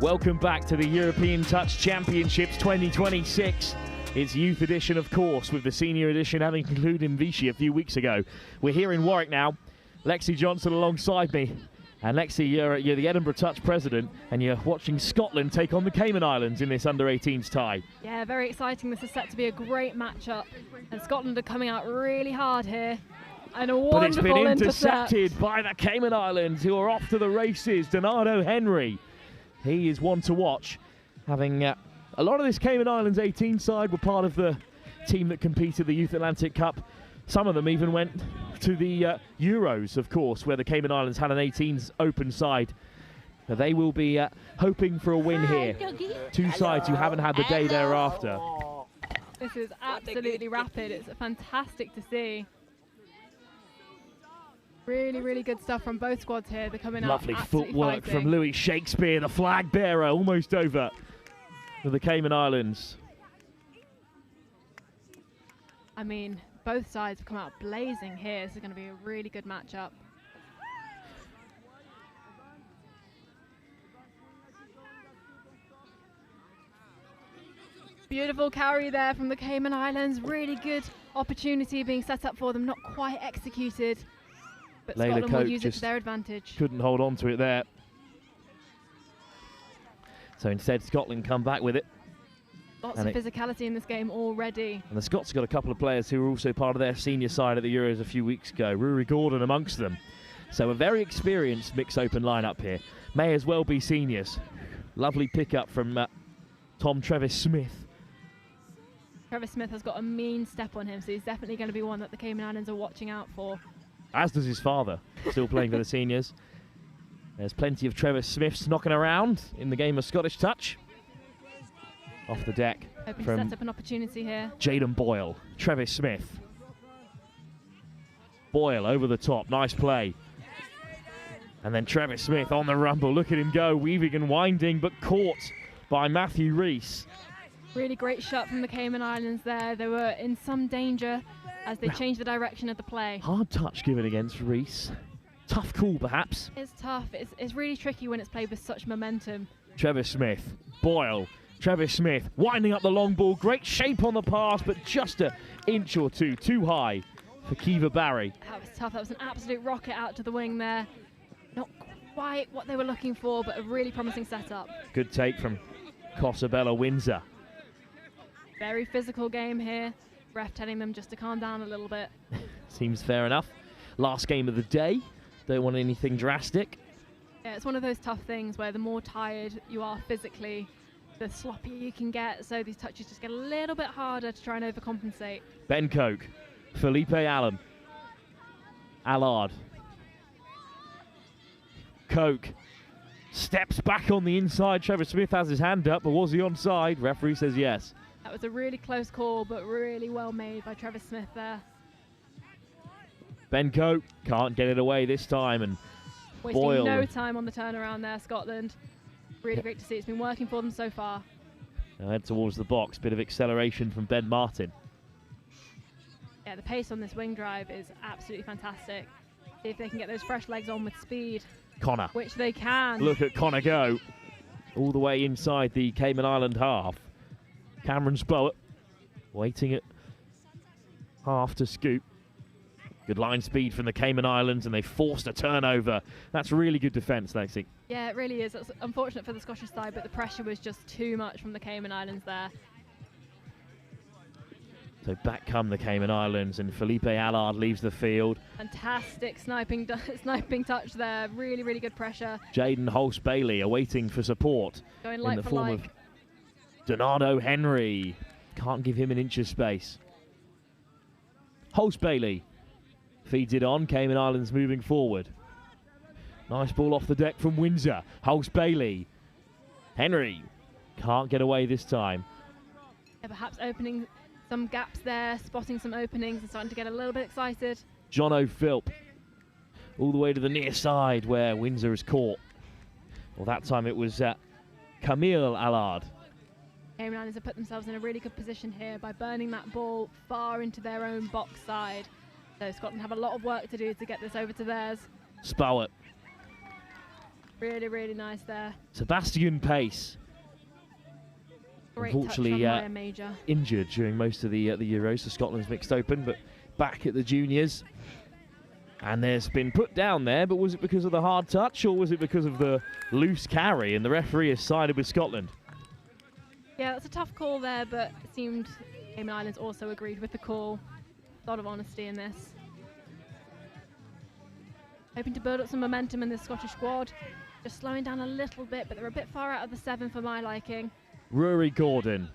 Welcome back to the European Touch Championships 2026. It's youth edition, of course, with the senior edition having concluded in Vichy a few weeks ago. We're here in Warwick now. Lexi Johnson alongside me. And Lexi, you're the Edinburgh Touch president, and you're watching Scotland take on the Cayman Islands in this under-18s tie. Yeah, very exciting. This is set to be a great matchup. And Scotland are coming out really hard here. And a wonderful But it's been intercepted intercept by the Cayman Islands, who are off to the races. Donato Henry, he is one to watch. Having a lot of this Cayman Islands 18 side were part of the team that competed the Youth Atlantic Cup. Some of them even went to the Euros, of course, where the Cayman Islands had an 18s open side. But they will be hoping for a win here. Two sides who haven't had the day thereafter. This is absolutely rapid. It's fantastic to see. Really, really good stuff from both squads here. They're coming out Lovely absolutely footwork fighting. from Louis Shakespeare, the flag bearer, almost over for the Cayman Islands. I mean, both sides have come out blazing here. This is going to be a really good matchup. Beautiful carry there from the Cayman Islands. Really good opportunity being set up for them. Not quite executed, but Layla Scotland will Cope use it to just their advantage. couldn't hold on to it there. So instead, Scotland come back with it. Lots And of physicality in this game already. And the Scots got a couple of players who were also part of their senior side at the Euros a few weeks ago. Rory Gordon amongst them. So a very experienced mixed open lineup here. May as well be seniors. Lovely pickup from Tom Travis-Smith. Travis Smith has got a mean step on him, so he's definitely going to be one that the Cayman Islands are watching out for. As does his father, still playing for the seniors. There's plenty of Travis Smiths knocking around in the game of Scottish touch. Off the deck Hoping to from set up an opportunity here. Jaden Boyle, Travis Smith. Boyle over the top, nice play. And then Travis Smith on the rumble, look at him go, weaving and winding, but caught by Matthew Rees. Really great shot from the Cayman Islands there. They were in some danger as they changed the direction of the play. Hard touch given against Rees. Tough call, perhaps. It's tough. It's really tricky when it's played with such momentum. Travis Smith, Boyle, Travis Smith winding up the long ball. Great shape on the pass, but just an inch or two too high for Kiva Barry. That was tough. That was an absolute rocket out to the wing there. Not quite what they were looking for, but a really promising setup. Good take from Cosabella Windsor. Very physical game here. Ref telling them just to calm down a little bit. Seems fair enough. Last game of the day. Don't want anything drastic. Yeah, it's one of those tough things where the more tired you are physically, the sloppier you can get. So these touches just get a little bit harder to try and overcompensate. Ben Coke, Felipe Allen, Allard. Coke steps back on the inside. Trevor Smith has his hand up, but was he onside? Referee says yes. That was a really close call, but really well made by Travis Smith there. Ben Coke can't get it away this time, and Wasting Boyle. no time on the turnaround there, Scotland. Really great to see. It's been working for them so far. Now head towards the box. Bit of acceleration from Ben Martin. Yeah, the pace on this wing drive is absolutely fantastic. See if they can get those fresh legs on with speed, Connor. which they can. Look at Connor go. All the way inside the Cayman Island half. Cameron Spowett waiting at half to scoop. Good line speed from the Cayman Islands, and they forced a turnover. That's really good defence, Lexi. Yeah, it really is. It's unfortunate for the Scottish side, but the pressure was just too much from the Cayman Islands there. So back come the Cayman Islands, and Felipe Allard leaves the field. Fantastic sniping touch there. Really, really good pressure. Jaden Hulse-Bailey awaiting for support Going in like the for form like. of Donato Henry. Can't give him an inch of space. Hulse-Bailey feeds it on. Cayman Islands moving forward. Nice ball off the deck from Windsor. Hulse-Bailey. Henry can't get away this time. Yeah, perhaps opening some gaps there, spotting some openings and starting to get a little bit excited. John O'Philp all the way to the near side where Windsor is caught. Well, that time it was Camille Allard. Cayman Islands have put themselves in a really good position here by burning that ball far into their own box side. So Scotland have a lot of work to do to get this over to theirs. Spowett Really, really nice there. Sebastian Pace. Great Unfortunately, touch from Major. Injured during most of the Euros for Scotland's mixed open, but back at the juniors. And there's been put down there, but was it because of the hard touch or was it because of the loose carry? And the referee has sided with Scotland. Yeah, that's a tough call there, but it seemed Cayman Islands also agreed with the call. A lot of honesty in this. Hoping to build up some momentum in this Scottish squad. Just slowing down a little bit, but they're a bit far out of the 7 for my liking. Rory Gordon.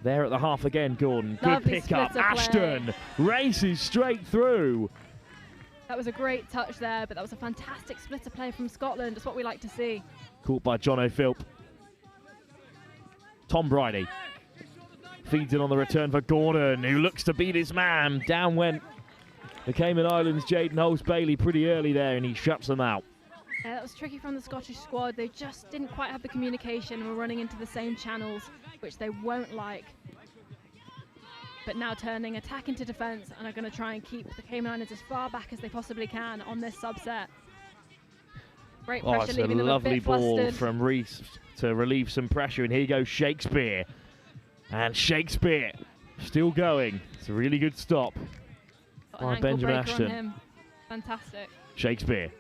There at the half again, Gordon. Lovely Good pick-up. splitter Ashton play. races straight through. That was a great touch there, but that was a fantastic splitter play from Scotland. It's what we like to see. Caught by John O'Philp. Tom Bridie feeds it on the return for Gordon, who looks to beat his man. Down went the Cayman Islands' Jaden Hulse-Bailey pretty early there, and he shuts them out. Yeah, that was tricky from the Scottish squad. They just didn't quite have the communication and were running into the same channels, which they won't like. But now turning attack into defence and are going to try and keep the Cayman Islands as far back as they possibly can on this subset. Great pressure, It's a leaving them a lovely bit ball flustered. from Reese to relieve some pressure, and here goes Shakespeare. And Shakespeare still going. It's a really good stop Got an by ankle Benjamin breaker on Ashton. him. Fantastic. Shakespeare.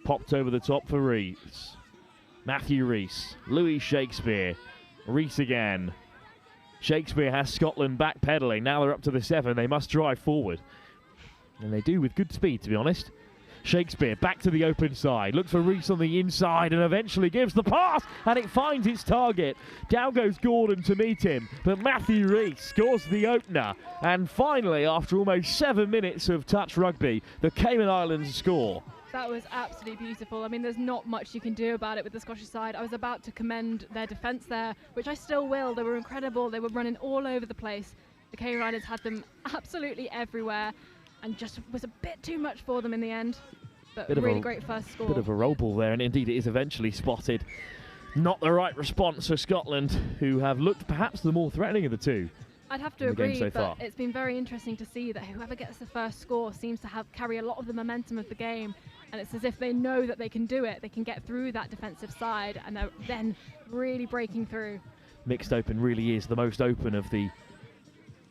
Popped over the top for Reese. Matthew Reese. Louis Shakespeare. Reese again. Shakespeare has Scotland backpedaling. Now they're up to the 7. They must drive forward. And they do with good speed, to be honest. Shakespeare back to the open side. Looks for Reese on the inside and eventually gives the pass. And it finds its target. Down goes Gordon to meet him. But Matthew Reese scores the opener. And finally, after almost 7 minutes of touch rugby, the Cayman Islands score. That was absolutely beautiful. I mean, there's not much you can do about it with the Scottish side. I was about to commend their defence there, which I still will. They were incredible. They were running all over the place. The Cayman Islands had them absolutely everywhere and just was a bit too much for them in the end. But really great first score. Bit of a roll ball there, and indeed it is eventually spotted. Not the right response for Scotland, who have looked perhaps the more threatening of the two. I'd have to agree, but it's been very interesting to see that whoever gets the first score seems to carry a lot of the momentum of the game. And it's as if they know that they can do it. They can get through that defensive side, and they're then really breaking through. Mixed open really is the most open of the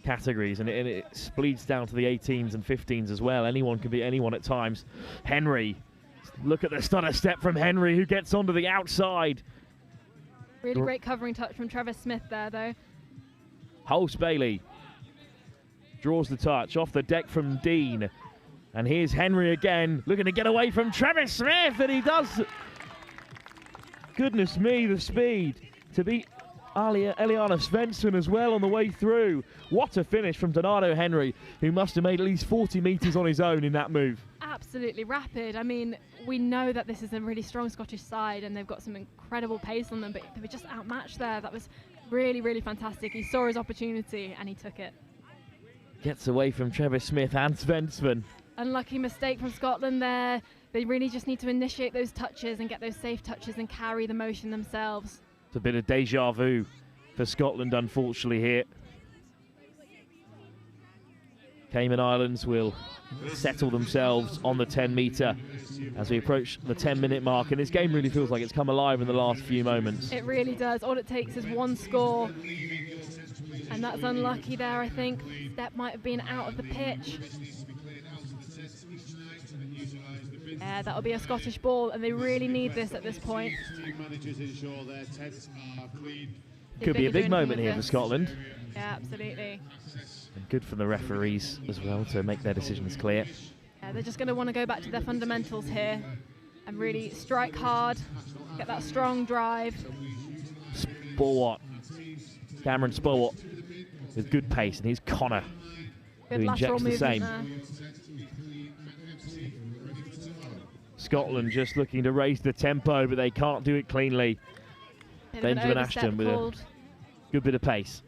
categories, and it bleeds down to the 18s and 15s as well. Anyone can be anyone at times. Henry, look at the stutter step from Henry, who gets onto the outside. Really great covering touch from Trevor Smith there, though. Hulse-Bailey draws the touch off the deck from Dean. And here's Henry again, looking to get away from Travis Smith, and he does. Goodness me, the speed to beat Eliana Svensson as well on the way through. What a finish from Donato Henry, who must have made at least 40 metres on his own in that move. Absolutely rapid. I mean, we know that this is a really strong Scottish side, and they've got some incredible pace on them, but they were just outmatched there. That was really, really fantastic. He saw his opportunity, and he took it. Gets away from Travis Smith and Svensson. Unlucky mistake from Scotland there. They really just need to initiate those touches and get those safe touches and carry the motion themselves. It's a bit of deja vu for Scotland, unfortunately, here. Cayman Islands will settle themselves on the 10-metre as we approach the 10-minute mark, and this game really feels like it's come alive in the last few moments. It really does. All it takes is one score, and that's unlucky there, I think. Step might have been out of the pitch. Yeah, that'll be a Scottish ball, and they really need this at this point. Could be a big moment here for Scotland. Yeah, absolutely. And good for the referees as well to make their decisions clear. Yeah, they're just going to want to go back to their fundamentals here and really strike hard, get that strong drive. Sport. Cameron Sport with good pace, and here's Connor, Good who injects the same. there. Scotland just looking to raise the tempo, but they can't do it cleanly. Benjamin Ashton with a good bit of pace.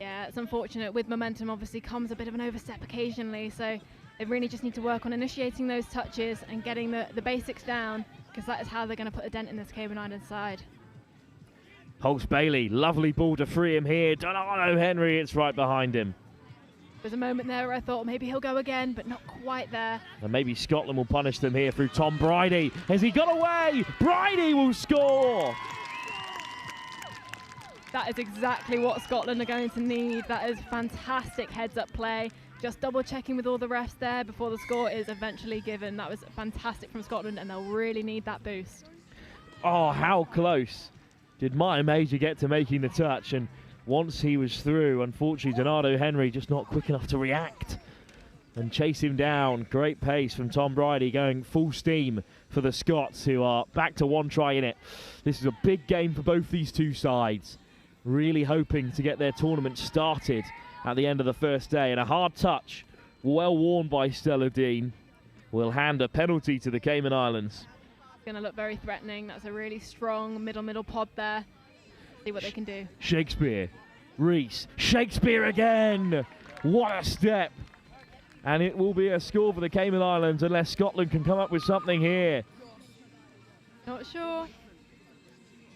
Yeah, it's unfortunate. With momentum, obviously, comes a bit of an overstep occasionally, so they really just need to work on initiating those touches and getting the basics down, because that is how they're going to put a dent in this Cayman Islands side. Hulse-Bailey, lovely ball to free him here. Donato Henry, it's right behind him. There's a moment there where I thought maybe he'll go again, but not quite there. And maybe Scotland will punish them here through Tom Bridie. Has he got away? Bridie will score! That is exactly what Scotland are going to need. That is fantastic heads-up play. Just double-checking with all the refs there before the score is eventually given. That was fantastic from Scotland, and they'll really need that boost. Oh, how close did Martin Major get to making the touch? And once he was through, unfortunately, Donato Henry just not quick enough to react and chase him down. Great pace from Tom Bridie, going full steam for the Scots, who are back to one try in it. This is a big game for both these two sides. Really hoping to get their tournament started at the end of the first day. And a hard touch, well worn by Stella Dean, will hand a penalty to the Cayman Islands. It's going to look very threatening. That's a really strong middle pod there. See what they can do. Shakespeare, Rees, Shakespeare again! What a step! And it will be a score for the Cayman Islands unless Scotland can come up with something here. Not sure.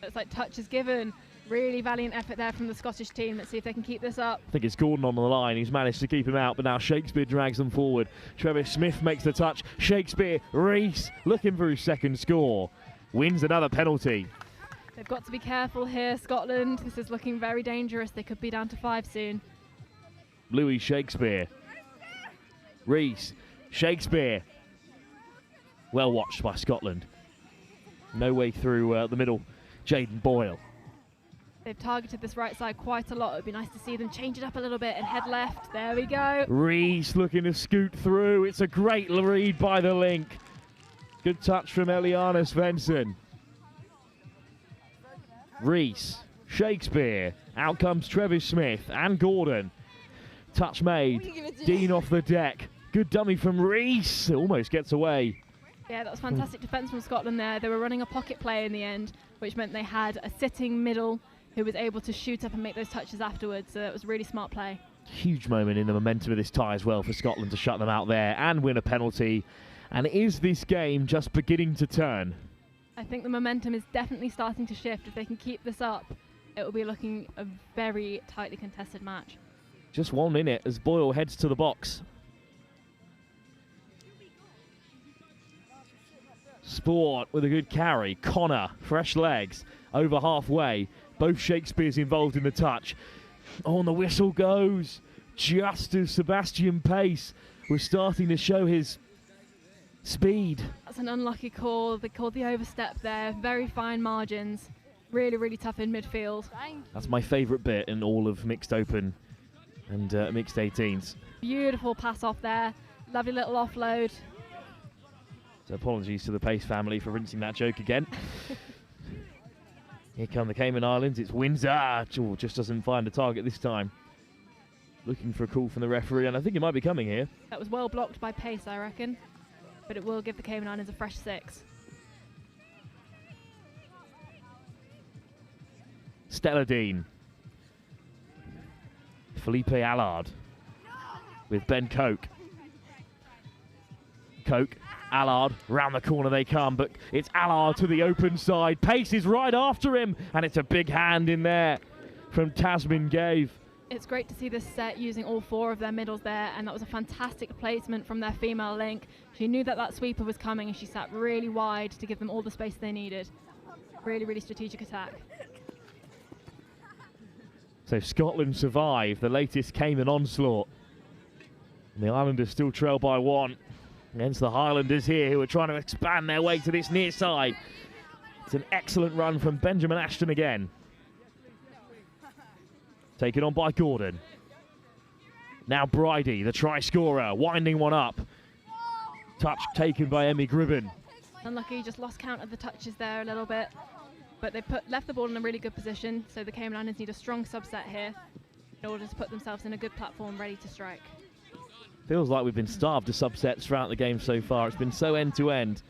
Looks like touch is given. Really valiant effort there from the Scottish team. Let's see if they can keep this up. I think it's Gordon on the line. He's managed to keep him out, but now Shakespeare drags them forward. Travis Smith makes the touch. Shakespeare, Rees, looking for his second score. Wins another penalty. They've got to be careful here, Scotland. This is looking very dangerous. They could be down to 5 soon. Louis Shakespeare. Rees, Shakespeare. Well watched by Scotland. No way through the middle. Jaden Boyle. They've targeted this right side quite a lot. It would be nice to see them change it up a little bit and head left. There we go. Rees looking to scoot through. It's a great read by the link. Good touch from Eliana Svensson. Rees, Shakespeare. Out comes Travis Smith and Gordon. Touch made. Dean off the deck. Good dummy from Rees. Almost gets away. Yeah, that was fantastic defence from Scotland there. They were running a pocket play in the end, which meant they had a sitting middle who was able to shoot up and make those touches afterwards. So that was really smart play. Huge moment in the momentum of this tie as well for Scotland to shut them out there and win a penalty. And is this game just beginning to turn? I think the momentum is definitely starting to shift. If they can keep this up, it will be looking a very tightly contested match. Just 1 minute as Boyle heads to the box. Sport with a good carry. Connor, fresh legs, over halfway. Both Shakespeare's involved in the touch. On the whistle goes. Just as Sebastian Pace was starting to show his speed. That's an unlucky call. They called the overstep there. Very fine margins. Really, really tough in midfield. That's my favourite bit in all of mixed open and mixed 18s. Beautiful pass off there. Lovely little offload. So apologies to the Pace family for rinsing that joke again. Here come the Cayman Islands. It's Windsor. Oh, just doesn't find a target this time. Looking for a call from the referee, and I think it might be coming here. That was well blocked by Pace, I reckon. But it will give the Cayman Islands a fresh 6. Stella Dean. Felipe Allard with Ben Coke. Coke, Allard, round the corner they come, but it's Allard to the open side. Pace is right after him, and it's a big hand in there from Tasmin Gave. It's great to see this set using all 4 of their middles there, and that was a fantastic placement from their female link. She knew that that sweeper was coming, and she sat really wide to give them all the space they needed. Really, really strategic attack. So Scotland survive the latest Cayman onslaught. And the Islanders still trail by 1 against the Highlanders here, who are trying to expand their way to this near side. It's an excellent run from Benjamin Ashton again. Taken on by Gordon. Now Bridie, the try scorer, winding one up. Touch taken by Emmy Gribben. Unlucky, just lost count of the touches there a little bit. But they left the ball in a really good position, so the Cayman Islands need a strong subset here in order to put themselves in a good platform ready to strike. Feels like we've been starved of subsets throughout the game so far. It's been so end-to-end.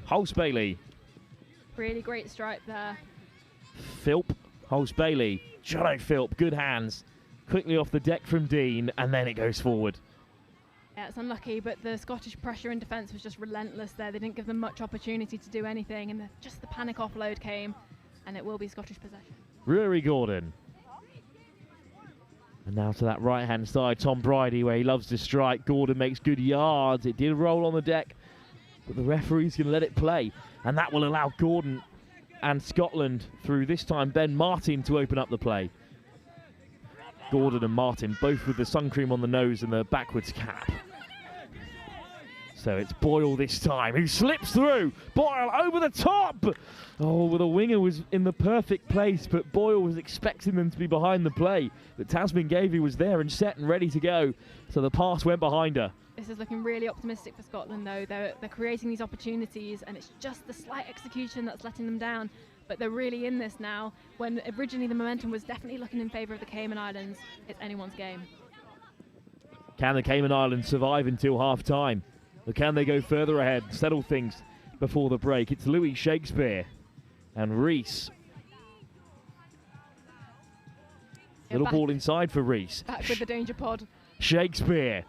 Hulse Bailey. Really great strike there. Philp, Hulse Bailey. Jono Philp, good hands. Quickly off the deck from Dean, and then it goes forward. Yeah, it's unlucky, but the Scottish pressure in defence was just relentless there. They didn't give them much opportunity to do anything, and just the panic offload came, and it will be Scottish possession. Rory Gordon. And now to that right-hand side, Tom Bridie, where he loves to strike. Gordon makes good yards. It did roll on the deck, but the referee's going to let it play. And that will allow Gordon and Scotland, through this time Ben Martin, to open up the play. Gordon and Martin, both with the sun cream on the nose and the backwards cap. So it's Boyle this time, who slips through. Boyle over the top. Oh, well, the winger was in the perfect place, but Boyle was expecting them to be behind the play. But Tasmin Gavey was there and set and ready to go. So the pass went behind her. This is looking really optimistic for Scotland, though. They're creating these opportunities, and it's just the slight execution that's letting them down. But they're really in this now, when originally the momentum was definitely looking in favour of the Cayman Islands. It's anyone's game. Can the Cayman Islands survive until half-time? Or can they go further ahead, settle things before the break? It's Louis Shakespeare and Rees. Little ball inside for Rees. Back with the danger pod. Shakespeare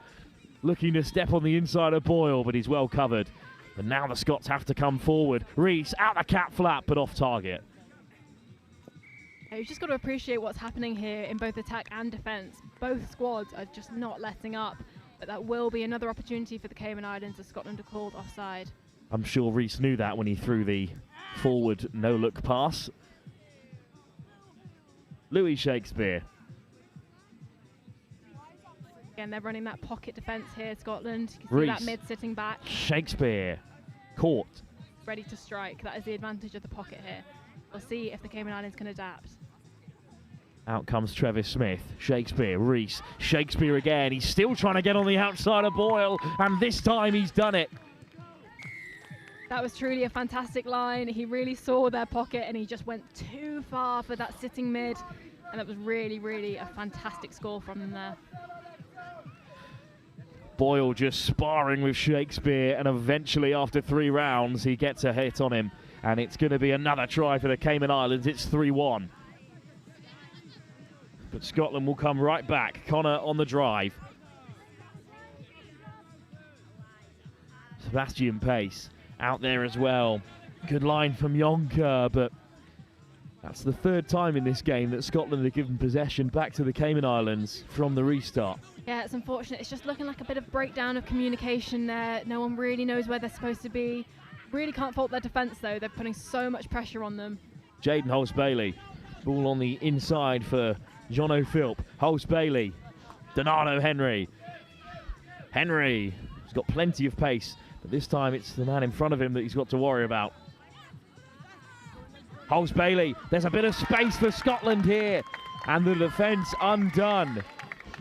looking to step on the inside of Boyle, but he's well covered. And now the Scots have to come forward. Rees out the cap flap, but off target. You've just got to appreciate what's happening here in both attack and defence. Both squads are just not letting up. But that will be another opportunity for the Cayman Islands as Scotland are called offside. I'm sure Rees knew that when he threw the forward no-look pass. Louis Shakespeare. Again, they're running that pocket defence here, Scotland. You can see that mid sitting back. Shakespeare. Caught. Ready to strike. That is the advantage of the pocket here. We'll see if the Cayman Islands can adapt. Out comes Travis Smith. Shakespeare, Rees. Shakespeare again. He's still trying to get on the outside of Boyle, and this time he's done it. That was truly a fantastic line. He really saw their pocket, and he just went too far for that sitting mid. And that was really, really a fantastic score from them there. Boyle just sparring with Shakespeare, and eventually after 3 rounds, he gets a hit on him. And it's going to be another try for the Cayman Islands. It's 3-1. But Scotland will come right back. Connor on the drive. Sebastian Pace out there as well. Good line from Yonker, but that's the 3rd time in this game that Scotland have given possession back to the Cayman Islands from the restart. Yeah, it's unfortunate. It's just looking like a bit of breakdown of communication there. No one really knows where they're supposed to be. Really can't fault their defence, though. They're putting so much pressure on them. Jaden Hulse-Bailey. Ball on the inside for John O'Philp. Hulse-Bailey. Donato Henry. Henry has got plenty of pace, but this time it's the man in front of him that he's got to worry about. Hulse-Bailey. There's a bit of space for Scotland here, and the defence undone.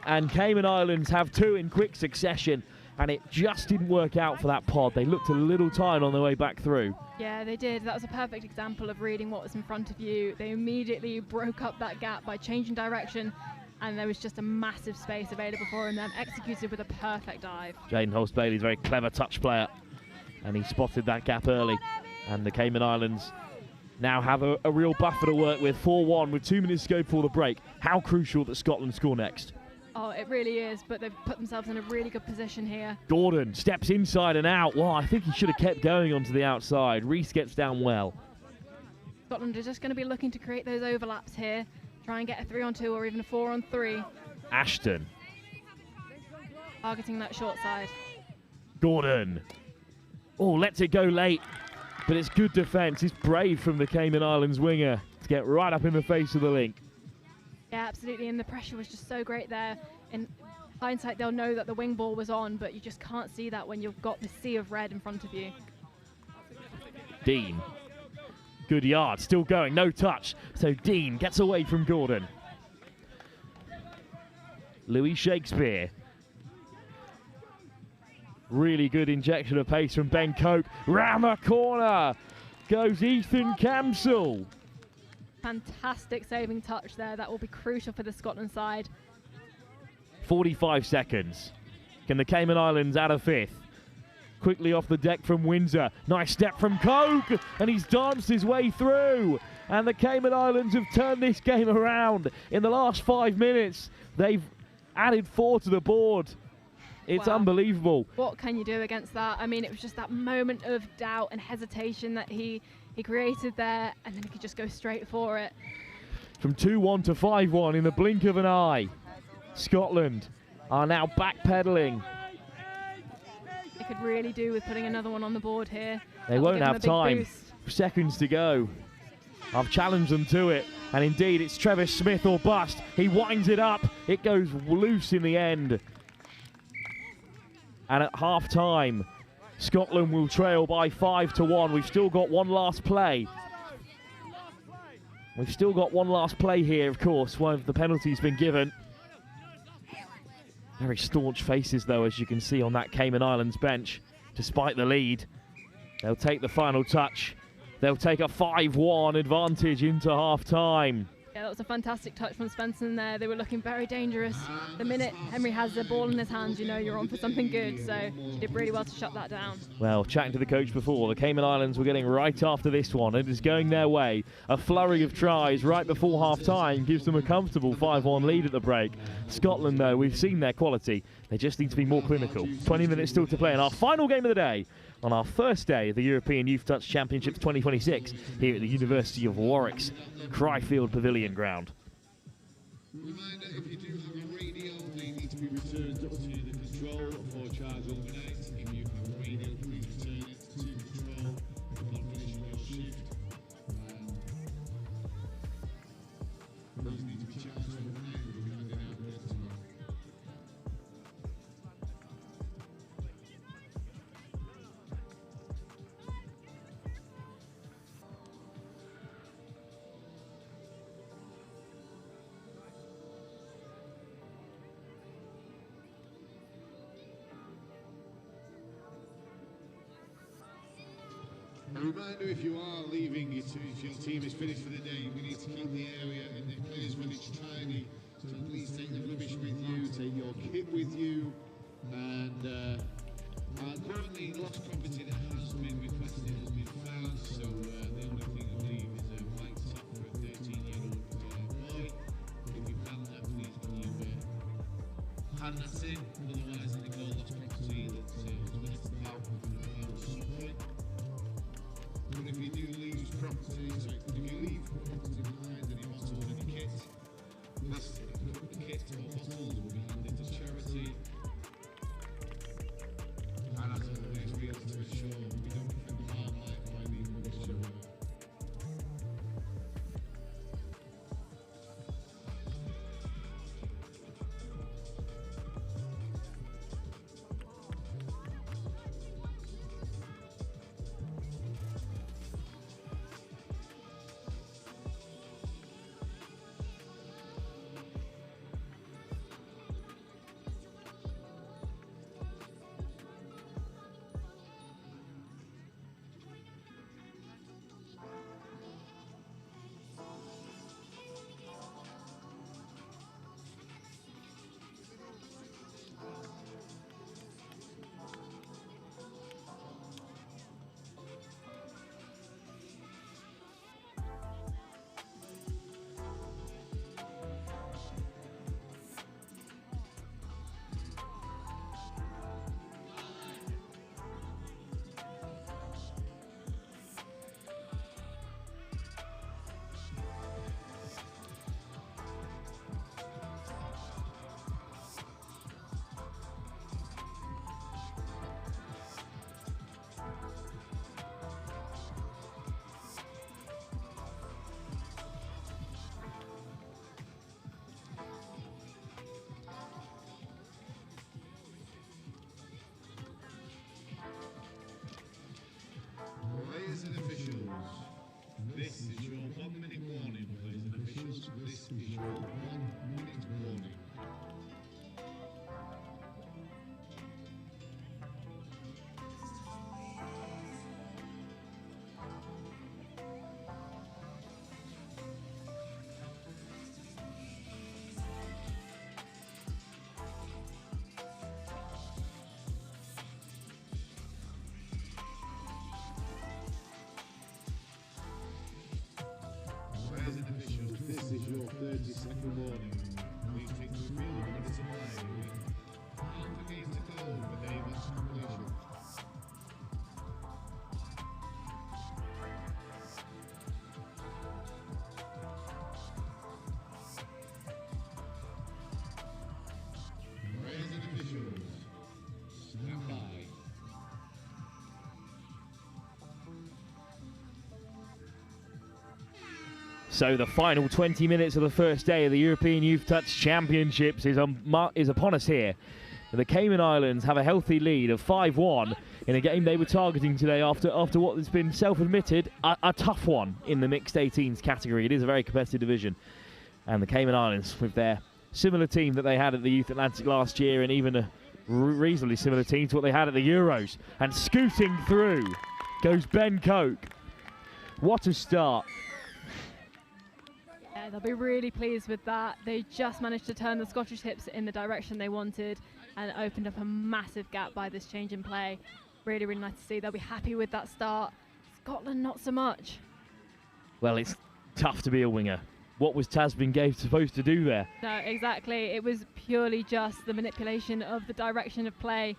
And Cayman Islands have 2 in quick succession, and it just didn't work out for that pod. They looked a little tired on their way back through. Yeah, they did. That was a perfect example of reading what was in front of you. They immediately broke up that gap by changing direction, and there was just a massive space available for him, then executed with a perfect dive. Jaden Hulse-Bailey's a very clever touch player, and he spotted that gap early. And the Cayman Islands now have a real buffer to work with. 4-1 with 2 minutes to go before the break. How crucial that Scotland score next. Oh, it really is, but they've put themselves in a really good position here. Gordon steps inside and out. Well, I think he should have kept going onto the outside. Rees gets down well. Scotland are just going to be looking to create those overlaps here. Try and get a 3-on-2 or even a 4-on-3. Ashton. Targeting that short side. Gordon. Oh, lets it go late. But it's good defence. It's brave from the Cayman Islands winger to get right up in the face of the link. Yeah, absolutely, and the pressure was just so great there. In hindsight, they'll know that the wing ball was on, but you just can't see that when you've got the sea of red in front of you. Dean. Good yard, still going, no touch. So Dean gets away from Gordon. Louis Shakespeare. Really good injection of pace from Ben Coke. Round the corner goes Ethan Camsell. Fantastic saving touch there. That will be crucial for the Scotland side. 45 seconds. Can the Cayman Islands add a 5th? Quickly off the deck from Windsor. Nice step from Coke, and he's danced his way through. And the Cayman Islands have turned this game around. In the last 5 minutes, they've added 4 to the board. It's unbelievable. What can you do against that? I mean, it was just that moment of doubt and hesitation that he created there, and then he could just go straight for it. From 2-1 to 5-1 in the blink of an eye. Scotland are now backpedaling. They could really do with putting another one on the board here. They won't have time. Seconds to go. I've challenged them to it. And indeed, it's Travis Smith or bust. He winds it up. It goes loose in the end. And at half-time, Scotland will trail by 5-1. We've still got one last play. We've still got one last play here, of course. One of the penalties been given. Very staunch faces, though, as you can see on that Cayman Islands bench. Despite the lead, they'll take the final touch. They'll take a 5-1 advantage into half-time. Yeah, that was a fantastic touch from Svensson there. They were looking very dangerous. The minute Henry has the ball in his hands, you know you're on for something good. So he did really well to shut that down. Well, chatting to the coach before, the Cayman Islands were getting right after this one. It is going their way. A flurry of tries right before half-time gives them a comfortable 5-1 lead at the break. Scotland, though, we've seen their quality. They just need to be more clinical. 20 minutes still to play in our final game of the day on our first day of the European Youth Touch Championships 2026 here at the University of Warwick's Cryfield Pavilion ground. Reminder, if you do have a radio, they need to be returned to the control for charge overnight. If you have a radio, please return it to control upon finishing your shift. Those need to be charged overnight. We'll be handing out more tomorrow. A reminder, if you are leaving, if your team is finished for the day, we need to keep the area and the players' village tidy. So please take the rubbish with you, take your kit with you, and currently lost property that has been requested has been found. So the only thing I believe is a white top for a 13-year-old boy. If you found that, please can you hand that in? Otherwise, any goal lost property that was willing to help with the found at some point. But if you do lose property, if you leave property behind, any bottle or any kit, plastic, kit or bottles will be handed to charity. And as always, we have to ensure we don't offend wildlife by leaving rubbish everywhere. So the final 20 minutes of the first day of the European Youth Touch Championships is upon us here. The Cayman Islands have a healthy lead of 5-1 in a game they were targeting today after what has been self-admitted a tough one in the mixed 18s category. It is a very competitive division. And the Cayman Islands, with their similar team that they had at the Youth Atlantic last year, and even a reasonably similar team to what they had at the Euros. And scooting through goes Ben Coke. What a start. Yeah, they'll be really pleased with that. They just managed to turn the Scottish hips in the direction they wanted and opened up a massive gap by this change in play. Really, really nice to see. They'll be happy with that start. Scotland, not so much. Well, it's tough to be a winger. What was Tasman Gave supposed to do there? No, exactly. It was purely just the manipulation of the direction of play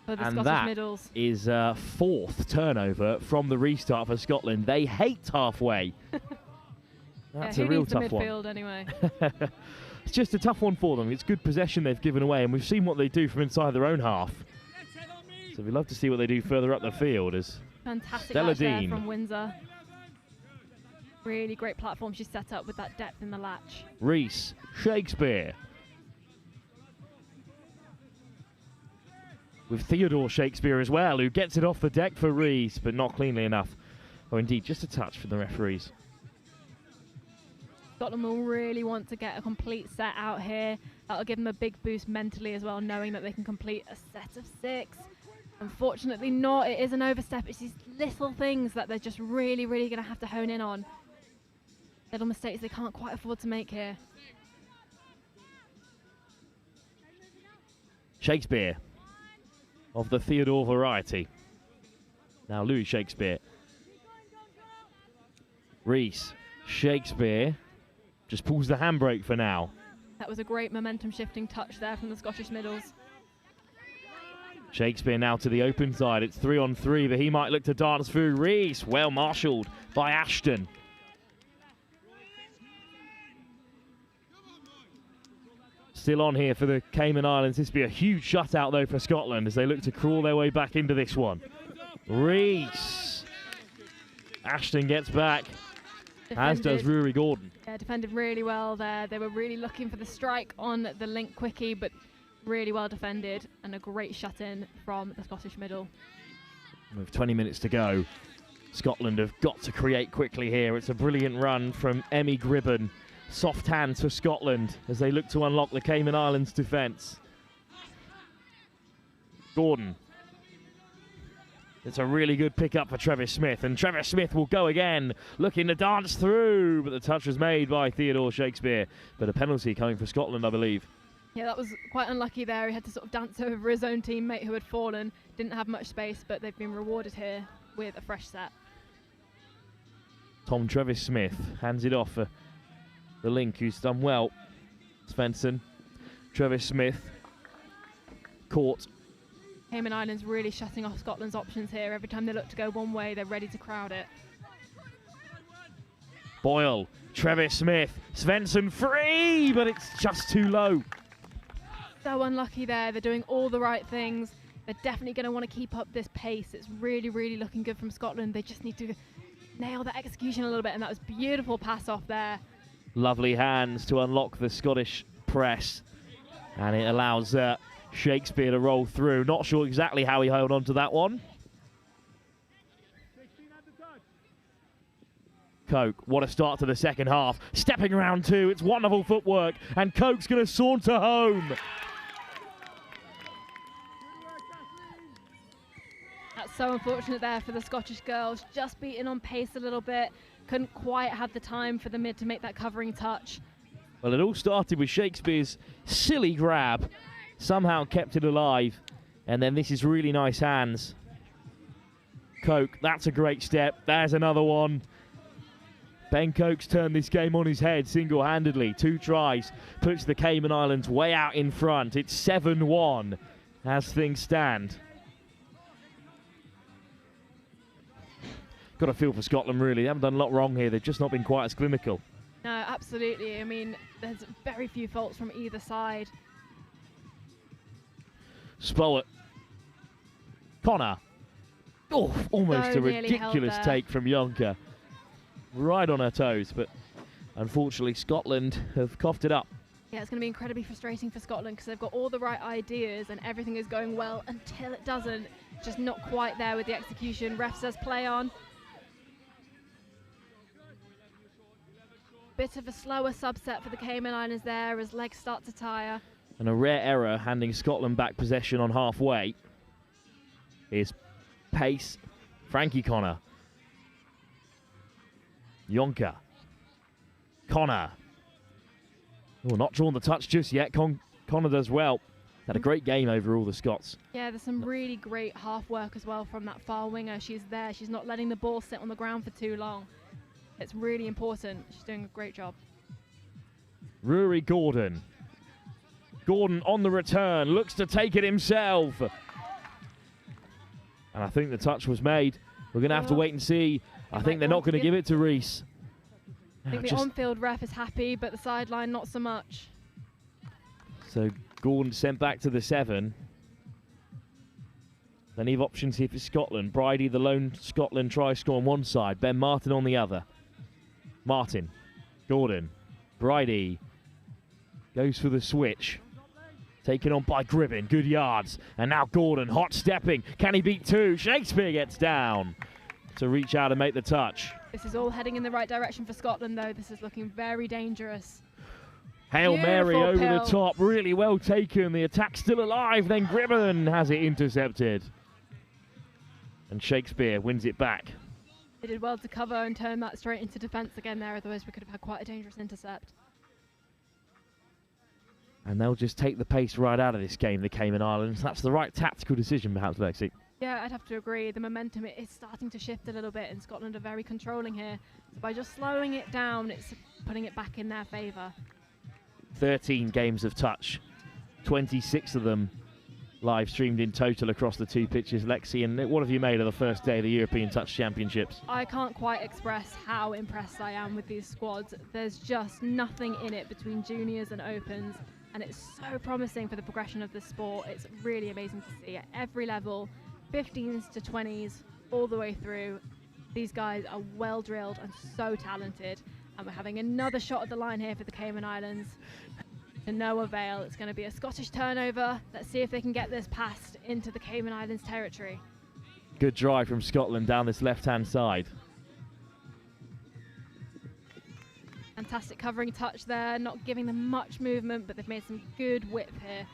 for the Scottish middles. And that is fourth turnover from the restart for Scotland. They hate halfway. That's a real tough one. Midfield anyway. It's just a tough one for them. It's good possession they've given away, and we've seen what they do from inside their own half. So we'd love to see what they do further up the field. As fantastic latch there from Windsor. Really great platform she's set up with that depth in the latch. Reese, Shakespeare. With Theodore Shakespeare as well, who gets it off the deck for Reese, but not cleanly enough. Or indeed, just a touch for the referees. Scotland will really want to get a complete set out here. That'll give them a big boost mentally as well, knowing that they can complete a set of 6. Unfortunately not. It is an overstep. It's these little things that they're just really, really going to have to hone in on. Little mistakes they can't quite afford to make here. Shakespeare, of the Theodore variety. Now Louis Shakespeare. Reese, Shakespeare. Just pulls the handbrake for now. That was a great momentum shifting touch there from the Scottish middles. Shakespeare now to the open side. It's 3-on-3, but he might look to dance through. Reese, well marshalled by Ashton. Still on here for the Cayman Islands. This will be a huge shutout though for Scotland as they look to crawl their way back into this one. Reese. Ashton gets back. As does Rory Gordon. Yeah, defended really well there. They were really looking for the strike on the link quickie, but really well defended and a great shut-in from the Scottish middle. With 20 minutes to go, Scotland have got to create quickly here. It's a brilliant run from Emmy Gribben. Soft hands for Scotland as they look to unlock the Cayman Islands defence. Gordon. It's a really good pick-up for Travis Smith, and Travis Smith will go again, looking to dance through, but the touch was made by Theodore Shakespeare. But a penalty coming for Scotland, I believe. Yeah, that was quite unlucky there. He had to sort of dance over his own teammate who had fallen. Didn't have much space, but they've been rewarded here with a fresh set. Tom Travis Smith hands it off for the link, who's done well. Svensson, Travis Smith, caught. Cayman Islands really shutting off Scotland's options here. Every time they look to go one way, they're ready to crowd it. Boyle, Travis Smith, Svensson free, but it's just too low. So unlucky there. They're doing all the right things. They're definitely going to want to keep up this pace. It's really, really looking good from Scotland. They just need to nail that execution a little bit, and that was beautiful pass off there. Lovely hands to unlock the Scottish press, and it allows Shakespeare to roll through. Not sure exactly how he held on to that one. Coke, what a start to the second half. Stepping around two, it's wonderful footwork, and Coke's going to saunter home. That's so unfortunate there for the Scottish girls. Just beaten on pace a little bit. Couldn't quite have the time for the mid to make that covering touch. Well, it all started with Shakespeare's silly grab. Somehow kept it alive. And then this is really nice hands. Coke, that's a great step. There's another one. Ben Coke's turned this game on his head single-handedly. 2 tries, puts the Cayman Islands way out in front. It's 7-1 as things stand. Got a feel for Scotland, really. They haven't done a lot wrong here. They've just not been quite as clinical. No, absolutely. I mean, there's very few faults from either side. Spowett. Connor. Oh, almost So a nearly held ridiculous there. take from Yonka. Right on her toes, but Unfortunately, Scotland have coughed it up. Yeah, it's going to be incredibly frustrating for Scotland because they've got all the right ideas and everything is going well until it doesn't. Just not quite there with the execution. Ref says play on. Bit of a slower subset for the Cayman Islands there as legs start to tire. And a rare error handing Scotland back possession on halfway is pace. Frankie Connor. Yonka. Connor. Oh, not drawn the touch just yet. Connor does well. Had a great game over all the Scots. Yeah, there's some really great half work as well from that far winger. She's there. She's not letting the ball sit on the ground for too long. It's really important. She's doing a great job. Rory Gordon. Gordon on the return. Looks to take it himself. And I think the touch was made. We're going to have to wait and see. I think they're not going to give it to Reese. I think the on-field ref is happy, but the sideline not so much. So Gordon sent back to the 7. Plenty of options here for Scotland. Bridie, the lone Scotland try score on one side. Ben Martin on the other. Martin. Gordon. Bridie. Goes for the switch. Taken on by Gribben. Good yards. And now Gordon hot stepping. Can he beat 2? Shakespeare gets down to reach out and make the touch. This is all heading in the right direction for Scotland, though. This is looking very dangerous. Hail Mary over pill. the top. Really well taken. The attack's still alive. Then Gribben has it intercepted. And Shakespeare wins it back. They did well to cover and turn that straight into defence again there. Otherwise, we could have had quite a dangerous intercept. And they'll just take the pace right out of this game, the Cayman Islands. That's the right tactical decision, perhaps, Lexi. Yeah, I'd have to agree. The momentum is starting to shift a little bit, and Scotland are very controlling here. So by just slowing it down, it's putting it back in their favour. 13 games of touch, 26 of them live streamed in total across the 2 pitches. Lexi, and what have you made of the first day of the European Touch Championships? I can't quite express how impressed I am with these squads. There's just nothing in it between juniors and opens, and it's so promising for the progression of the sport. It's really amazing to see at every level, 15s to 20s, all the way through. These guys are well drilled and so talented, and we're having another shot at the line here for the Cayman Islands. To no avail. It's going to be a Scottish turnover. Let's see if they can get this passed into the Cayman Islands territory. Good drive from Scotland down this left-hand side. Fantastic covering touch there, not giving them much movement, but they've made some good width here.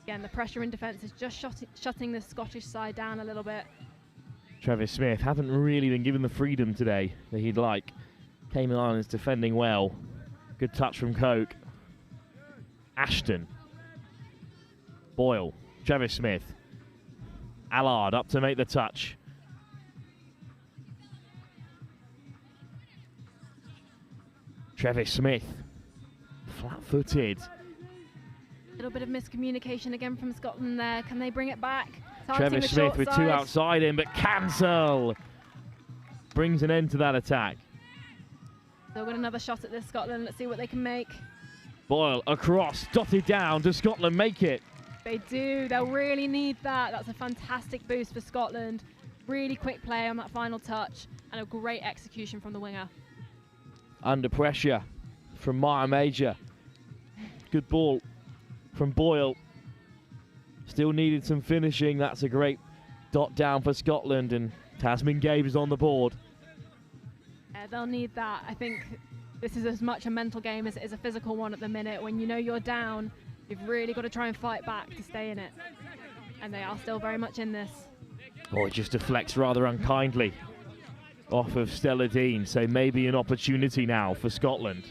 Again, the pressure in defence is just shutting the Scottish side down a little bit. Travis Smith haven't really been given the freedom today that he'd like. Cayman Islands defending well. Good touch from Coke. Ashton. Boyle. Travis Smith. Allard up to make the touch. Travis Smith. Flat-footed. A little bit of miscommunication again from Scotland there. Can they bring it back? Travis Smith with 2 outside him, but cancel. Brings an end to that attack. They'll get another shot at this, Scotland. Let's see what they can make. Boyle across, dotted down. Does Scotland make it? They do. They'll really need that. That's a fantastic boost for Scotland. Really quick play on that final touch and a great execution from the winger. Under pressure from Maya Major. Good ball from Boyle. Still needed some finishing. That's a great dot down for Scotland, and Tasman Gabe is on the board. Yeah, they'll need that. I think this is as much a mental game as it is a physical one at the minute. When you know you're down, you've really got to try and fight back to stay in it. And they are still very much in this. Oh, it just deflects rather unkindly off of Stella Dean, so maybe an opportunity now for Scotland.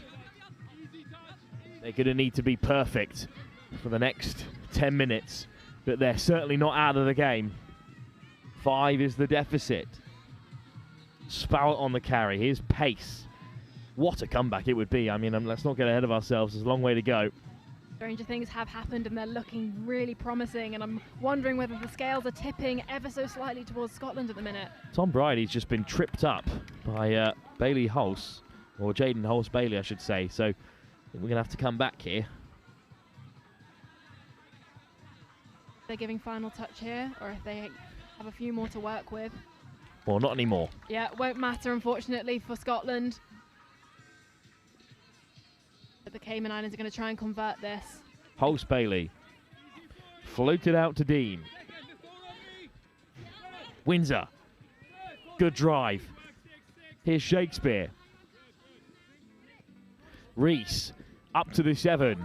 They're going to need to be perfect for the next 10 minutes, but they're certainly not out of the game. 5 is the deficit. Spowett on the carry. Here's pace. What a comeback it would be. I mean, let's not get ahead of ourselves. There's a long way to go. Stranger things have happened, and they're looking really promising, and I'm wondering whether the scales are tipping ever so slightly towards Scotland at the minute. Tom Bridie's just been tripped up by Bailey Hulse, or Jaden Hulse-Bailey, I should say. So I think we're going to have to come back here. They're giving final touch here, or if they have a few more to work with. Well, not anymore. Yeah, it won't matter, unfortunately, for Scotland. Cayman Islands are going to try and convert this. Hulse Bailey. Floated out to Dean. Windsor. Good drive. Here's Shakespeare. Reese up to the 7.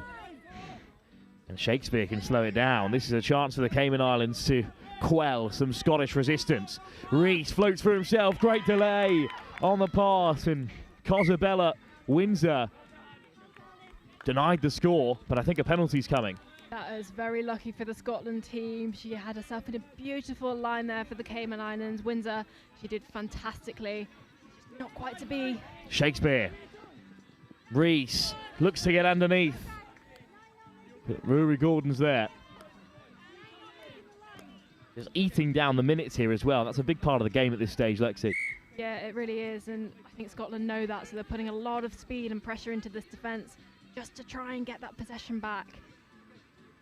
And Shakespeare can slow it down. This is a chance for the Cayman Islands to quell some Scottish resistance. Reese floats for himself. Great delay on the pass. And Cosabella, Windsor denied the score, but I think a penalty's coming. That is very lucky for the Scotland team. She had herself in a beautiful line there for the Cayman Islands. Windsor, she did fantastically. Not quite to be. Shakespeare. Reese looks to get underneath. But Rory Gordon's there. Just eating down the minutes here as well. That's a big part of the game at this stage, Lexi. Yeah, it really is. And I think Scotland know that, so they're putting a lot of speed and pressure into this defence just to try and get that possession back.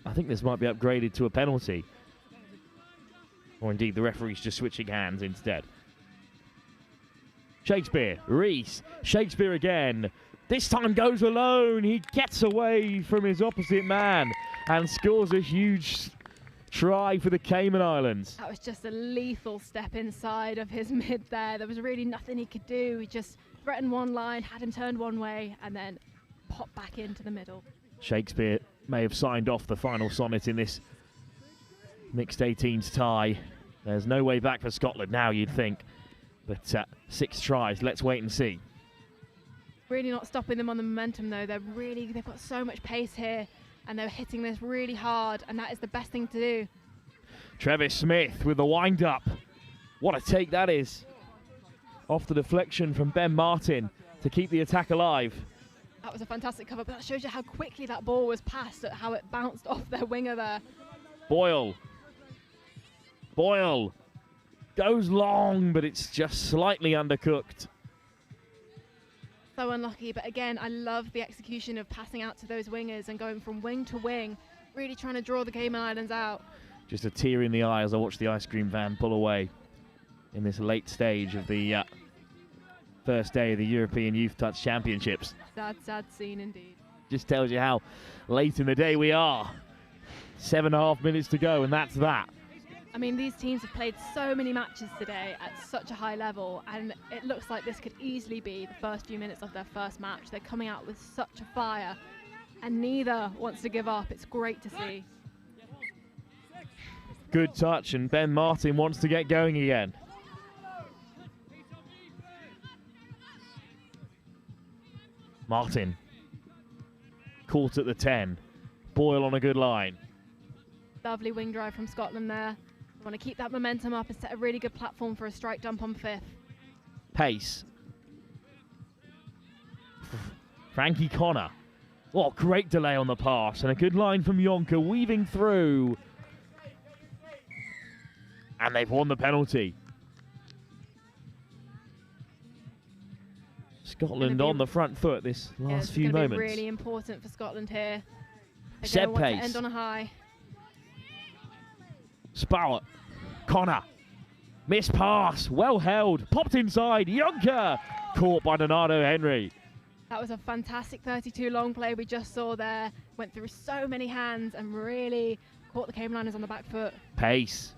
I think this might be upgraded to a penalty. Or indeed, the referee's just switching hands instead. Shakespeare, Reese, Shakespeare again. This time goes alone. He gets away from his opposite man and scores a huge try for the Cayman Islands. That was just a lethal step inside of his mid there. There was really nothing he could do. He just threatened one line, had him turned one way, and then popped back into the middle. Shakespeare may have signed off the final sonnet in this mixed 18s tie. There's no way back for Scotland now, you'd think. But 6 tries, let's wait and see. Really not stopping them on the momentum though. They've got so much pace here and they're hitting this really hard, and that is the best thing to do. Travis Smith with the wind up. What a take that is. Off the deflection from Ben Martin to keep the attack alive. That was a fantastic cover, but that shows you how quickly that ball was passed, how it bounced off their winger there. Boyle. Boyle goes long, but it's just slightly undercooked. So unlucky, but again, I love the execution of passing out to those wingers and going from wing to wing, really trying to draw the Cayman Islands out. Just a tear in the eye as I watch the ice cream van pull away in this late stage of the first day of the European Youth Touch Championships. Sad, sad scene indeed. Just tells you how late in the day we are. 7.5 minutes to go, and that's that. I mean, these teams have played so many matches today at such a high level, and it looks like this could easily be the first few minutes of their first match. They're coming out with such a fire, and neither wants to give up. It's great to see. Good touch, and Ben Martin wants to get going again. Martin caught at the 10. Boyle on a good line. Lovely wing drive from Scotland there. I want to keep that momentum up and set a really good platform for a strike dump on 5th. Pace. Frankie Connor. Oh, great delay on the pass, and a good line from Yonka weaving through. And they've won the penalty. Scotland on the front foot this last few moments. Be really important for Scotland here. They Set don't want pace. to end on a high. Spowett. Connor. Missed pass. Well held. Popped inside. Yonka. Caught by Donato Henry. That was a fantastic 32 long play we just saw there. Went through so many hands and really caught the Cayman Islanders on the back foot. Pace.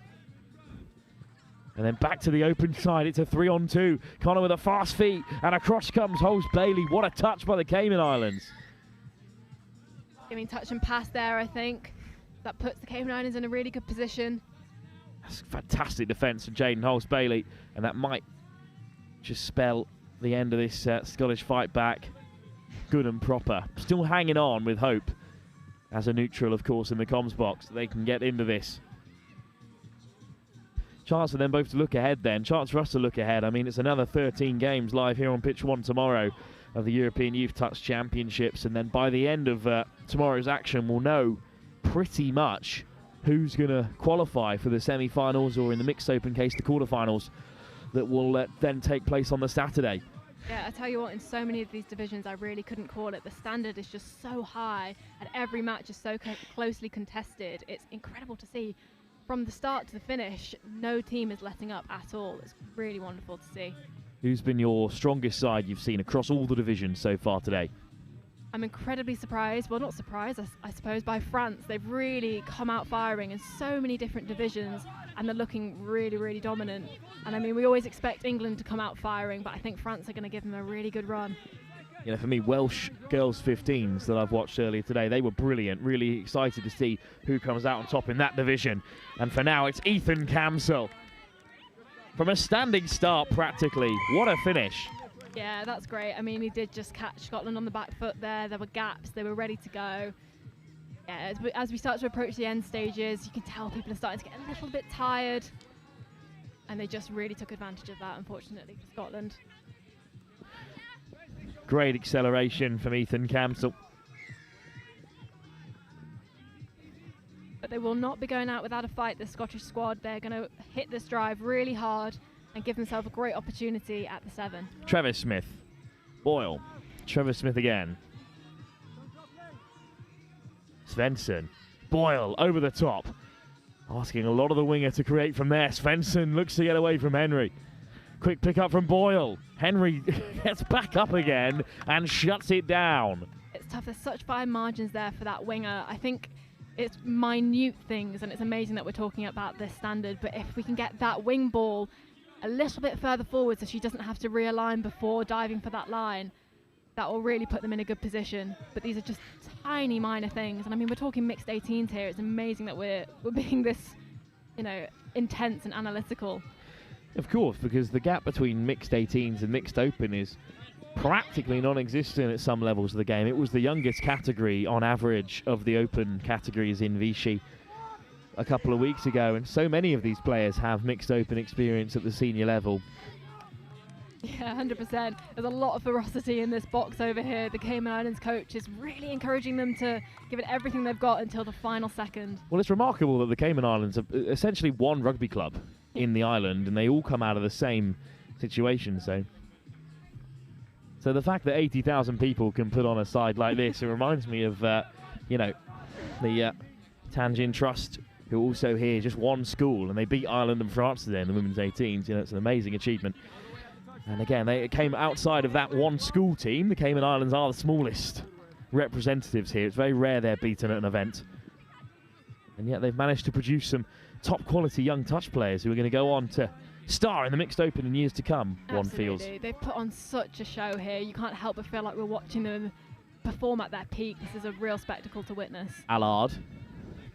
And then back to the open side. It's a 3-on-2. Connor with a fast feet. And across comes Hulse Bailey. What a touch by the Cayman Islands. Giving touch and pass there, I think. That puts the Cayman Islands in a really good position. That's fantastic defence from Jaden Hulse Bailey. And that might just spell the end of this Scottish fight back. Good and proper. Still hanging on with hope. As a neutral, of course, in the comms box. They can get into this. Chance for them both to look ahead then. Chance for us to look ahead. I mean, it's another 13 games live here on Pitch 1 tomorrow of the European Youth Touch Championships. And then by the end of tomorrow's action, we'll know pretty much who's going to qualify for the semi-finals, or in the mixed open case, the quarterfinals that will then take place on the Saturday. Yeah, I tell you what, in so many of these divisions, I really couldn't call it. The standard is just so high, and every match is so closely contested. It's incredible to see. From the start to the finish, no team is letting up at all. It's really wonderful to see. Who's been your strongest side you've seen across all the divisions so far today? I'm incredibly surprised, well, not surprised, I suppose, by France. They've really come out firing in so many different divisions, and they're looking really, really dominant. And I mean, we always expect England to come out firing, but I think France are going to give them a really good run. You know, for me, Welsh girls 15s that I've watched earlier today, they were brilliant. Really excited to see who comes out on top in that division. And for now, it's Ethan Camsell. From a standing start, practically. What a finish. Yeah, that's great. I mean, he did just catch Scotland on the back foot there. There were gaps. They were ready to go. Yeah, as we start to approach the end stages, you can tell people are starting to get a little bit tired. And they just really took advantage of that, unfortunately, for Scotland. Great acceleration from Ethan Camsell. But they will not be going out without a fight, the Scottish squad. They're going to hit this drive really hard and give themselves a great opportunity at the 7. Trevor Smith. Boyle. Trevor Smith again. Svensson. Boyle over the top. Asking a lot of the winger to create from there. Svensson looks to get away from Henry. Quick pick up from Boyle. Henry gets back up again and shuts it down. It's tough. There's such fine margins there for that winger. I think it's minute things, and it's amazing that we're talking about this standard, but if we can get that wing ball a little bit further forward so she doesn't have to realign before diving for that line, that will really put them in a good position. But these are just tiny minor things, and I mean, we're talking mixed 18s here. It's amazing that we're being this, you know, intense and analytical. Of course, because the gap between mixed 18s and mixed open is practically non-existent at some levels of the game. It was the youngest category on average of the open categories in Vichy a couple of weeks ago, and so many of these players have mixed open experience at the senior level. Yeah, 100%. There's a lot of ferocity in this box over here. The Cayman Islands coach is really encouraging them to give it everything they've got until the final second. Well, it's remarkable that the Cayman Islands are essentially one rugby club in the island, and they all come out of the same situation. So the fact that 80,000 people can put on a side like this, it reminds me of, you know, the Tangin Trust, who also here just one school, and they beat Ireland and France today in the women's 18s. You know, it's an amazing achievement. And again, they came outside of that one school team. The Cayman Islands are the smallest representatives here. It's very rare they're beaten at an event. And yet they've managed to produce some top quality young touch players who are going to go on to star in the mixed open in years to come. Absolutely. One feels. They've put on such a show here. You can't help but feel like we're watching them perform at their peak. This is a real spectacle to witness. Allard.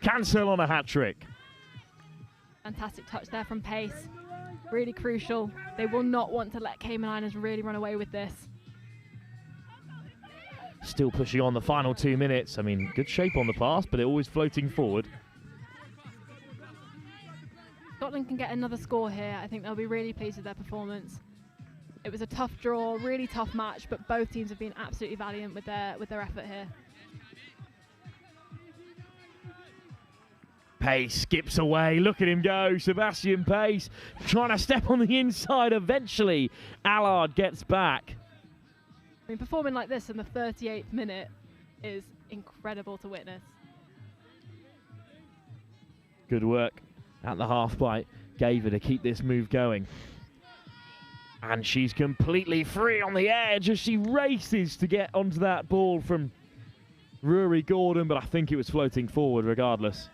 Cancel on a hat-trick. Fantastic touch there from Pace. Really crucial. They will not want to let Cayman Islands really run away with this. Still pushing on the final 2 minutes. I mean, good shape on the pass, but they're always floating forward. Scotland can get another score here. I think they'll be really pleased with their performance. It was a tough draw, really tough match, but both teams have been absolutely valiant with their effort here. Pace skips away. Look at him go. Sebastian Pace trying to step on the inside. Eventually, Allard gets back. I mean, performing like this in the 38th minute is incredible to witness. Good work at the half by Gaver to keep this move going. And she's completely free on the edge as she races to get onto that ball from Rory Gordon, but I think it was floating forward regardless.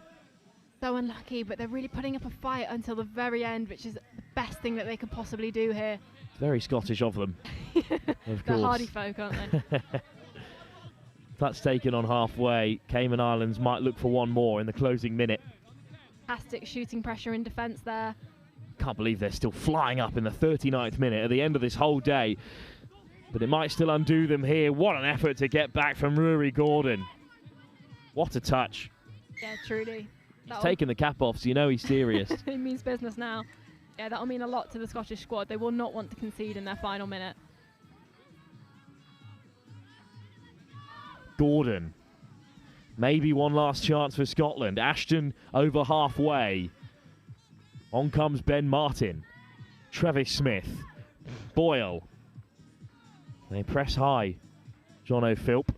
So unlucky, but they're really putting up a fight until the very end, which is the best thing that they could possibly do here. It's very Scottish of them. Of course. They're hardy folk, aren't they? Touch taken on halfway. Cayman Islands might look for one more in the closing minute. Fantastic shooting pressure in defence there. Can't believe they're still flying up in the 39th minute at the end of this whole day. But it might still undo them here. What an effort to get back from Rory Gordon. What a touch. Yeah, truly. He's taking the cap off, so you know he's serious. It means business now. Yeah, that'll mean a lot to the Scottish squad. They will not want to concede in their final minute. Gordon. Maybe one last chance for Scotland. Ashton over halfway. On comes Ben Martin. Travis Smith. Boyle. They press high. John O'Philp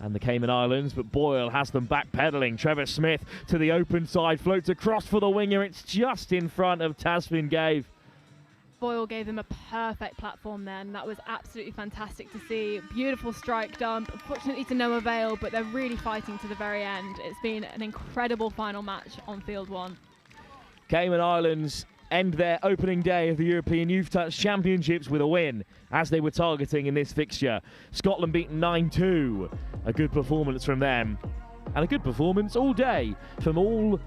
and the Cayman Islands, but Boyle has them backpedaling. Trevor Smith to the open side, floats across for the winger. It's just in front of Tasmin Gave. foil gave them a perfect platform then. That was absolutely fantastic to see. Beautiful strike dump, unfortunately to no avail, but they're really fighting to the very end. It's been an incredible final match on field 1. Cayman Islands end their opening day of the European Youth Touch Championships with a win, as they were targeting in this fixture. Scotland beaten 9-2. A good performance from them. And a good performance all day from all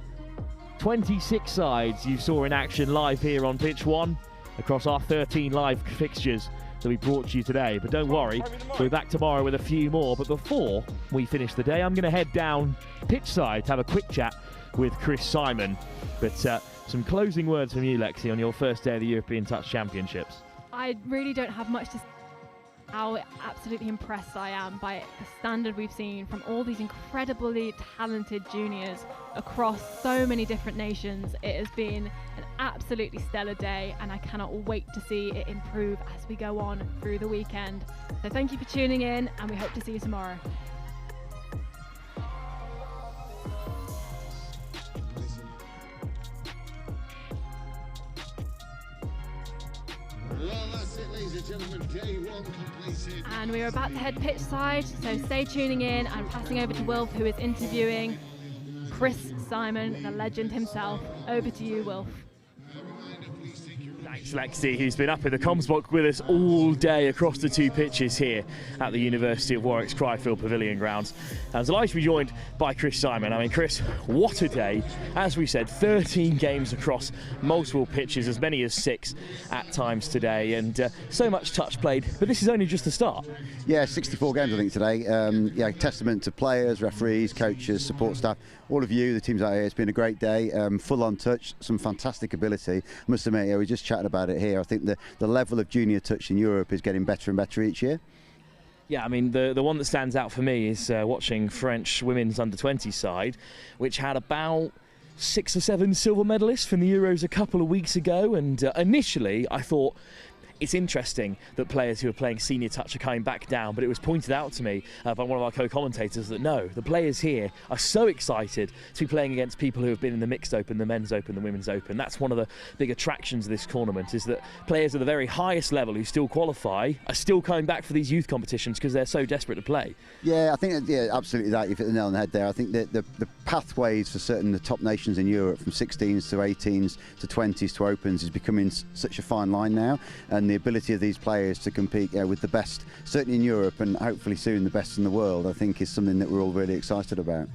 26 sides you saw in action live here on Pitch 1 across our 13 live fixtures that we brought to you today. But don't worry, we're back tomorrow with a few more. But before we finish the day, I'm going to head down pitch side to have a quick chat with Chris Simon. But some closing words from you, Lexi, on your first day of the European Touch Championships. I really don't have much to say. How absolutely impressed I am by the standard we've seen from all these incredibly talented juniors across so many different nations. It has been an absolutely stellar day, and I cannot wait to see it improve as we go on through the weekend. So thank you for tuning in, and we hope to see you tomorrow. Well, that's it, ladies and gentlemen. Day 1 completed. And we are about to head pitch side, so stay tuning in. I'm passing over to Wilf, who is interviewing Chris Simon, the legend himself. Over to you, Wilf. Thanks, Lexi, who's been up in the comms box with us all day across the 2 pitches here at the University of Warwick's Cryfield Pavilion grounds. I was delighted to be joined by Chris Simon. I mean, Chris, what a day. As we said, 13 games across multiple pitches, as many as 6 at times today, and so much touch played. But this is only just the start. Yeah, 64 games, I think, today. Yeah, testament to players, referees, coaches, support staff, all of you, the teams out here. It's been a great day, full on touch, some fantastic ability. I must admit, yeah, we just chatted about it here. I think the level of junior touch in Europe is getting better and better each year. Yeah, I mean, the one that stands out for me is watching French women's under-20 side, which had about 6 or 7 silver medalists from the Euros a couple of weeks ago. And initially, I thought, it's interesting that players who are playing senior touch are coming back down, but it was pointed out to me by one of our co-commentators that no, the players here are so excited to be playing against people who have been in the mixed open, the men's open, the women's open. That's one of the big attractions of this tournament, is that players at the very highest level who still qualify are still coming back for these youth competitions because they're so desperate to play. Yeah, I think, yeah, absolutely that. You've hit the nail on the head there. I think that the pathways for certain the top nations in Europe, from 16s to 18s to 20s to opens, is becoming such a fine line now, and the ability of these players to compete with the best, certainly in Europe and hopefully soon the best in the world, I think is something that we're all really excited about.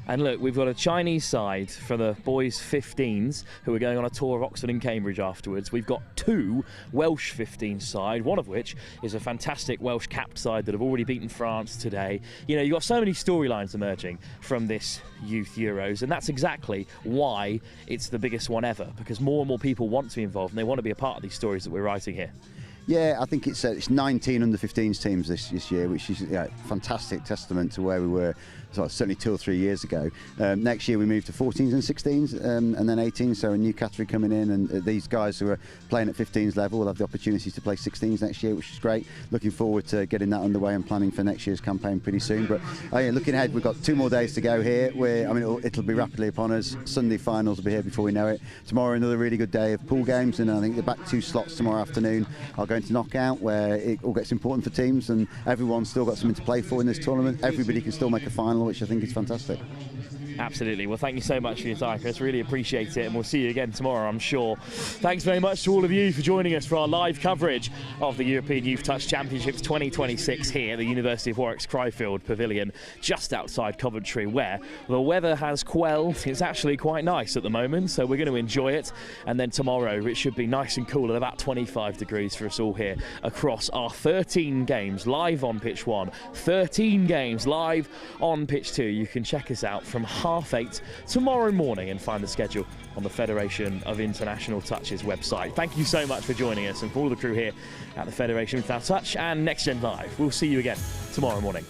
And look, we've got a Chinese side for the boys 15s who are going on a tour of Oxford and Cambridge afterwards. We've got 2 Welsh 15s side, one of which is a fantastic Welsh capped side that have already beaten France today. You know, you've got so many storylines emerging from this Youth Euros, and that's exactly why it's the biggest one ever, because more and more people want to be involved and they want to be a part of these stories that we're writing here. Yeah, I think it's 19 under-15s teams this year, which is a fantastic testament to where we were certainly 2 or 3 years ago. Next year we move to 14s and 16s and then 18s, so a new category coming in, and these guys who are playing at 15s level will have the opportunity to play 16s next year, which is great. Looking forward to getting that underway and planning for next year's campaign pretty soon. But looking ahead, we've got 2 more days to go here. It'll be rapidly upon us. Sunday finals will be here before we know it. Tomorrow another really good day of pool games, and I think the back 2 slots tomorrow afternoon are going to knockout, where it all gets important for teams and everyone's still got something to play for in this tournament. Everybody can still make a final, which I think is fantastic. Absolutely. Well, thank you so much for your time, Chris. Really appreciate it, and we'll see you again tomorrow, I'm sure. Thanks very much to all of you for joining us for our live coverage of the European Youth Touch Championships 2026 here at the University of Warwick's Cryfield Pavilion, just outside Coventry, where the weather has quelled. It's actually quite nice at the moment, so we're going to enjoy it. And then tomorrow, it should be nice and cool at about 25 degrees for us all here across our 13 games live on Pitch 1, 13 games live on Pitch 2. You can check us out from 8:30 tomorrow morning and find the schedule on the Federation of International Touch's website. Thank you so much for joining us, and for all the crew here at the Federation of International Touch and Next Gen Live. We'll see you again tomorrow morning.